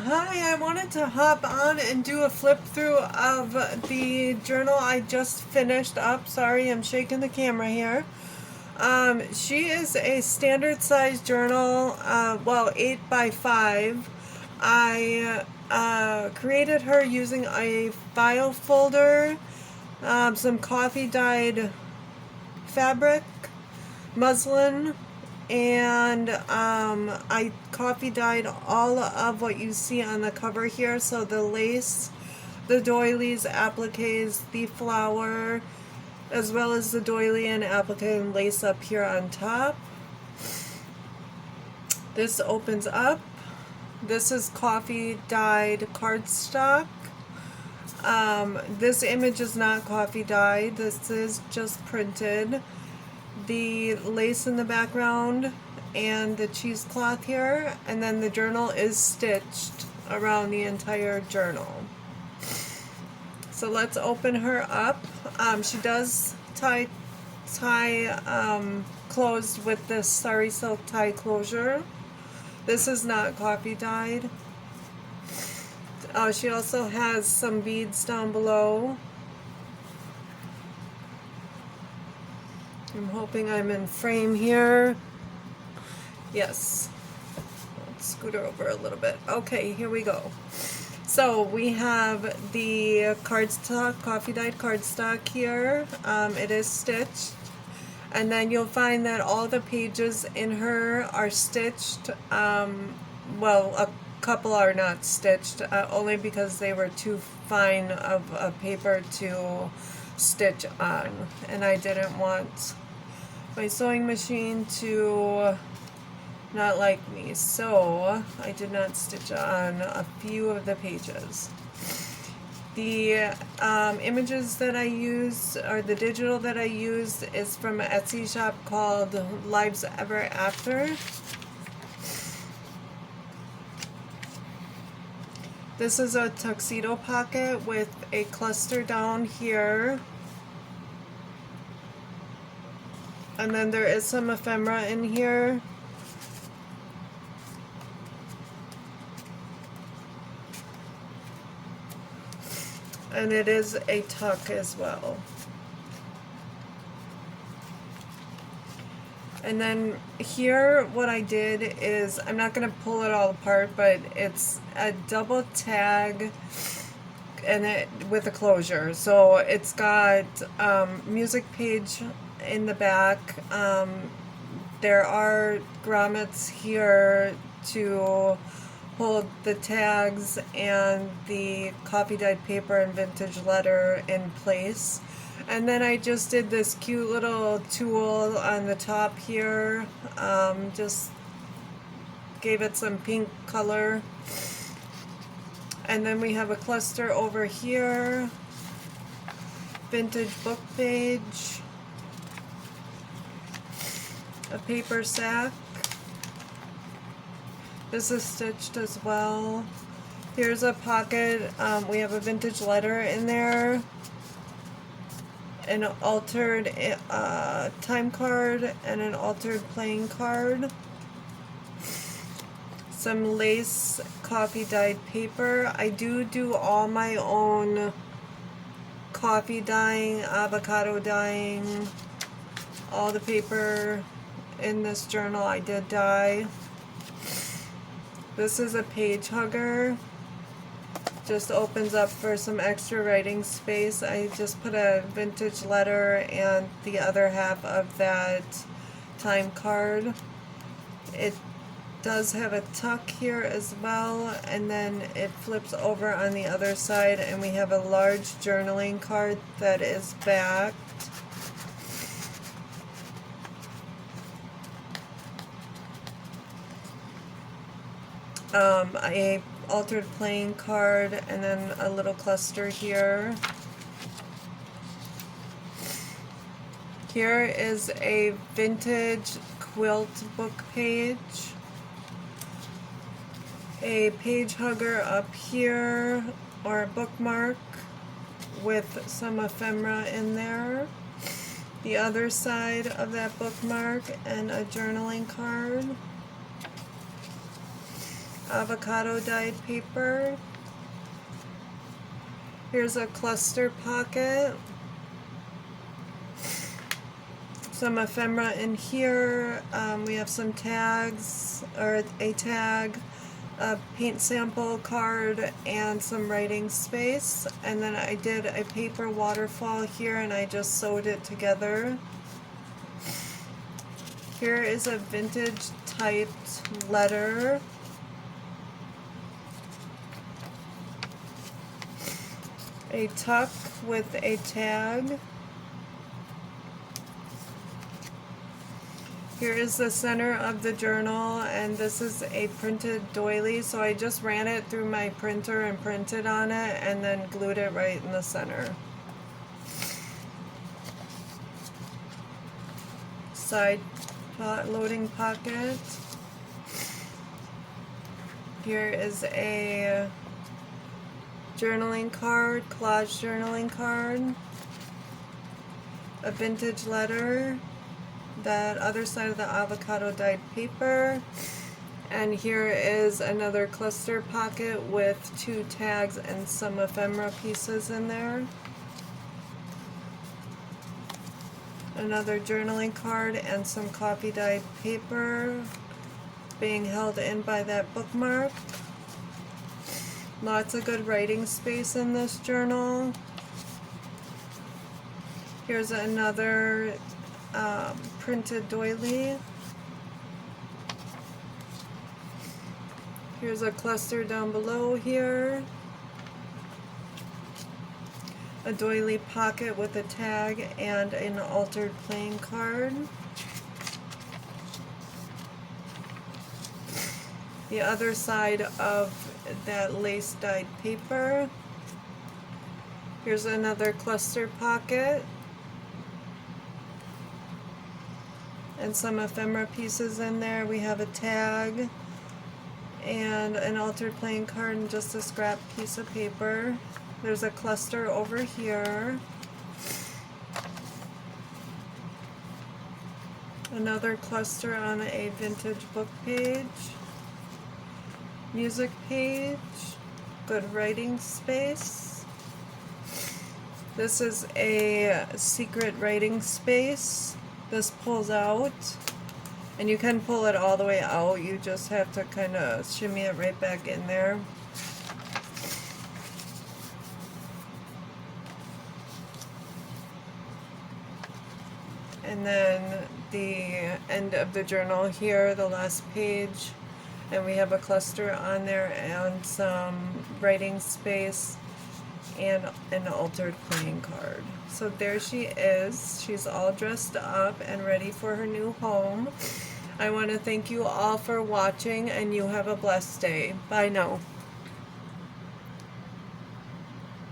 Hi, I wanted to hop on and do a flip through of the journal I just finished up. Sorry, I'm shaking the camera here. She is a standard size journal, 8 by 5. I created her using a file folder, some coffee dyed fabric, muslin, and I coffee dyed all of what you see on the cover here. So the lace, the doilies, appliques, the flower, as well as the doily and applique and lace up here on top. This opens up. This is coffee dyed cardstock. This image is not coffee dyed. This is just printed. The lace in the background and the cheesecloth here, and then the journal is stitched around the entire journal. So let's open her up. She does tie closed with this sari silk tie closure. This is not coffee dyed. She also has some beads down below. I'm hoping I'm in frame here. Yes. Let's scoot her over a little bit. Okay, here we go. So we have the cardstock, coffee dyed cardstock here. It is stitched. And then you'll find that all the pages in her are stitched. A couple are not stitched, only because they were too fine of a paper to stitch on. And I didn't want my sewing machine to not like me, so I did not stitch on a few of the pages. The images that I use, or the digital that I used, is from an Etsy shop called Lives Ever After. This is a tuxedo pocket with a cluster down here. And then there is some ephemera in here. And it is a tuck as well. And then here what I did is, I'm not going to pull it all apart, but it's a double tag and it with a closure. So it's got music page in the back. There are grommets here to hold the tags and the coffee dyed paper and vintage letter in place. And then I just did this cute little tool on the top here, just gave it some pink color. And then we have a cluster over here, vintage book page, a paper sack. This is stitched as well. Here's a pocket. We have a vintage letter in there, an altered time card, and an altered playing card. Some lace coffee dyed paper. I do all my own coffee dyeing, avocado dyeing. All the paper in this journal I did dye. This is a page hugger. Just opens up for some extra writing space. I just put a vintage letter and the other half of that time card. It does have a tuck here as well, and then it flips over on the other side, and we have a large journaling card that is backed. A altered playing card, and then a little cluster here. Here is a vintage quilt book page. A page hugger up here, or a bookmark with some ephemera in there. The other side of that bookmark, and a journaling card. avocado dyed paper. Here's a cluster pocket. Some ephemera in here. We have some tags, or a tag, a paint sample card, and some writing space. And then I did a paper waterfall here and I just sewed it together. Here is a vintage typed letter. A tuck with a tag. Here is the center of the journal, and this is a printed doily, so I just ran it through my printer and printed on it and then glued it right in the center. Side loading pocket. Here is a journaling card, collage journaling card. A vintage letter. That other side of the avocado dyed paper, and here is another cluster pocket with 2 tags and some ephemera pieces in there. Another journaling card and some coffee dyed paper being held in by that bookmark. Lots of good writing space in this journal. Here's another printed doily. Here's a cluster down below here. A doily pocket with a tag and an altered playing card. The other side of that lace dyed paper. Here's another cluster pocket. And some ephemera pieces in there. We have a tag and an altered playing card and just a scrap piece of paper. There's a cluster over here. Another cluster on a vintage book page. Music page. Good writing space. This is a secret writing space. This pulls out, and you can pull it all the way out. You just have to kind of shimmy it right back in there. And then the end of the journal here, the last page, and we have a cluster on there and some writing space and an altered playing card. So there she is. She's all dressed up and ready for her new home. I want to thank you all for watching, and you have a blessed day. Bye now.